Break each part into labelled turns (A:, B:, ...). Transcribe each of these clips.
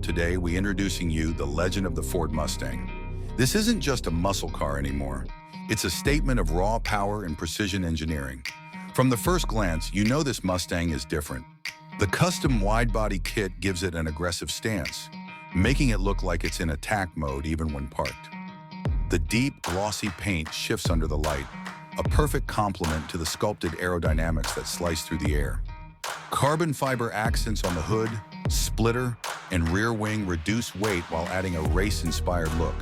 A: today we introducing you the legend of the Ford Mustang. This isn't just a muscle car anymore. It's a statement of raw power and precision engineering. From the first glance, you know this Mustang is different. The custom wide-body kit gives it an aggressive stance, making it look like it's in attack mode even when parked. The deep, glossy paint shifts under the light, a perfect complement to the sculpted aerodynamics that slice through the air. Carbon fiber accents on the hood, splitter, and rear wing reduce weight while adding a race-inspired look.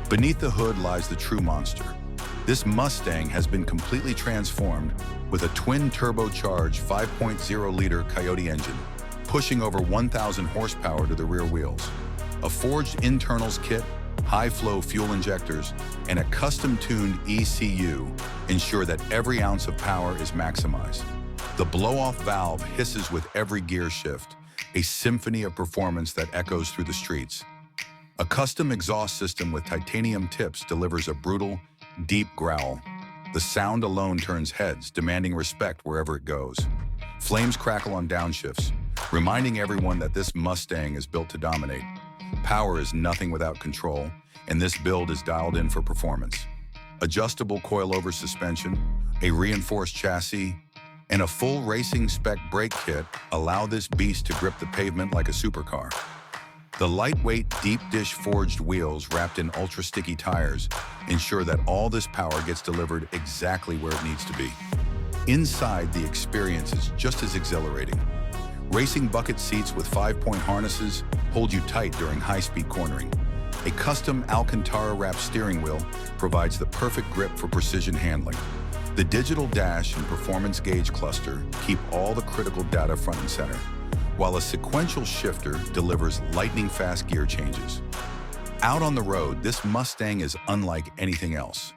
A: Beneath the hood lies the true monster. This Mustang has been completely transformed with a twin turbocharged 5.0-liter Coyote engine, pushing over 1,000 horsepower to the rear wheels. A forged internals kit, high-flow fuel injectors, and a custom-tuned ECU ensure that every ounce of power is maximized. The blow-off valve hisses with every gear shift, a symphony of performance that echoes through the streets. A custom exhaust system with titanium tips delivers a brutal, deep growl. The sound alone turns heads, demanding respect wherever it goes. Flames crackle on downshifts, reminding everyone that this Mustang is built to dominate. Power is nothing without control, and this build is dialed in for performance. Adjustable coilover suspension, a reinforced chassis, and a full racing spec brake kit allow this beast to grip the pavement like a supercar. The lightweight, deep-dish forged wheels wrapped in ultra-sticky tires ensure that all this power gets delivered exactly where it needs to be. Inside, the experience is just as exhilarating. Racing bucket seats with 5-point harnesses hold you tight during high-speed cornering. A custom Alcantara-wrapped steering wheel provides the perfect grip for precision handling. The digital dash and performance gauge cluster keep all the critical data front and center, while a sequential shifter delivers lightning-fast gear changes. Out on the road, this Mustang is unlike anything else.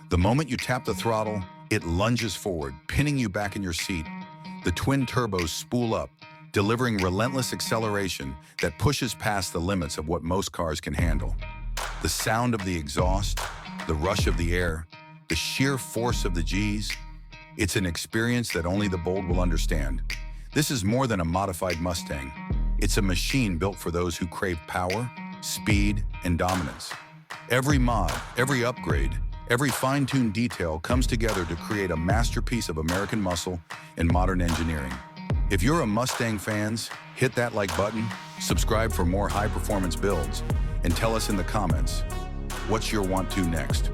A: The moment you tap the throttle, it lunges forward, pinning you back in your seat. The twin turbos spool up, delivering relentless acceleration that pushes past the limits of what most cars can handle. The sound of the exhaust, the rush of the air, the sheer force of the G's, it's an experience that only the bold will understand. This is more than a modified Mustang. It's a machine built for those who crave power, speed, and dominance. Every mod, every upgrade, every fine-tuned detail comes together to create a masterpiece of American muscle and modern engineering. If you're a Mustang fan, hit that like button, subscribe for more high-performance builds, and tell us in the comments, what's your want to next?